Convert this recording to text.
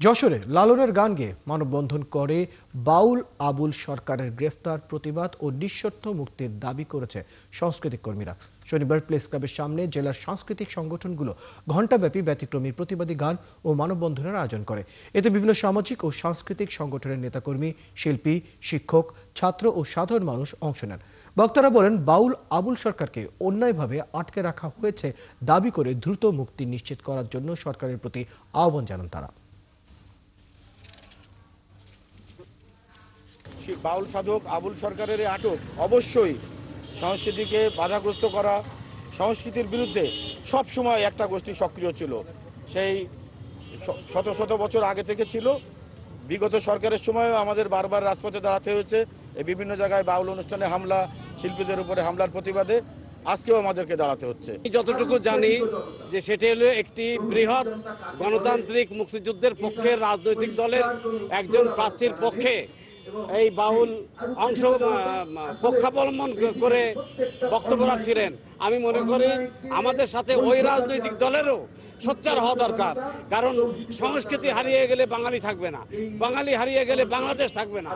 যশোরে লালনের গান গেয়ে মানববন্ধন করে বাউল আবুল সরকারের গ্রেফতার প্রতিবাদ ও নিঃশর্ত মুক্তির দাবি করেছে সাংস্কৃতিক কর্মীরা। শনিবার প্রেস ক্লাবের সামনে জেলার সাংস্কৃতিক সংগঠনগুলো ঘণ্টাব্যাপী ব্যতিক্রমী প্রতিবাদী গান ও মানববন্ধনের আয়োজন করে। এতে বিভিন্ন সামাজিক ও সাংস্কৃতিক সংগঠনের নেতাকর্মী, শিল্পী, শিক্ষক, ছাত্র ও সাধারণ মানুষ অংশ নেন। বক্তারা বলেন, বাউল আবুল সরকারকে অন্যায়ভাবে আটকে রাখা হয়েছে দাবি করে দ্রুত মুক্তি নিশ্চিত করার জন্য সরকারের প্রতি আহ্বান জানান তারা। বাউল সাধক আবুল সরকারের এই আটক অবশ্যই সংস্কৃতিকে বাধাগ্রস্ত করা, সংস্কৃতির বিরুদ্ধে সব সময় একটা গোষ্ঠী সক্রিয় ছিল। সেই শত শত বছর আগে থেকে ছিল। বিগত সরকারের সময়ও আমাদের বারবার রাজপথে দাঁড়াতে হয়েছে। এই বিভিন্ন জায়গায় বাউল অনুষ্ঠানে হামলা, শিল্পীদের উপরে হামলার প্রতিবাদে আজকেও আমাদেরকে দাঁড়াতে হচ্ছে। যতটুকু জানি যে সেটি হলো একটি বৃহৎ গণতান্ত্রিক মুক্তিযুদ্ধের পক্ষে রাজনৈতিক দলের একজন প্রার্থীর পক্ষে এই বাউল অংশ পক্ষাবলম্বন করে বক্তব্য রাখছিলেন। আমি মনে করি আমাদের সাথে ওই রাজনৈতিক দলেরও সোচ্চার হওয়া দরকার, কারণ সংস্কৃতি হারিয়ে গেলে বাঙালি থাকবে না, বাঙালি হারিয়ে গেলে বাংলাদেশ থাকবে না।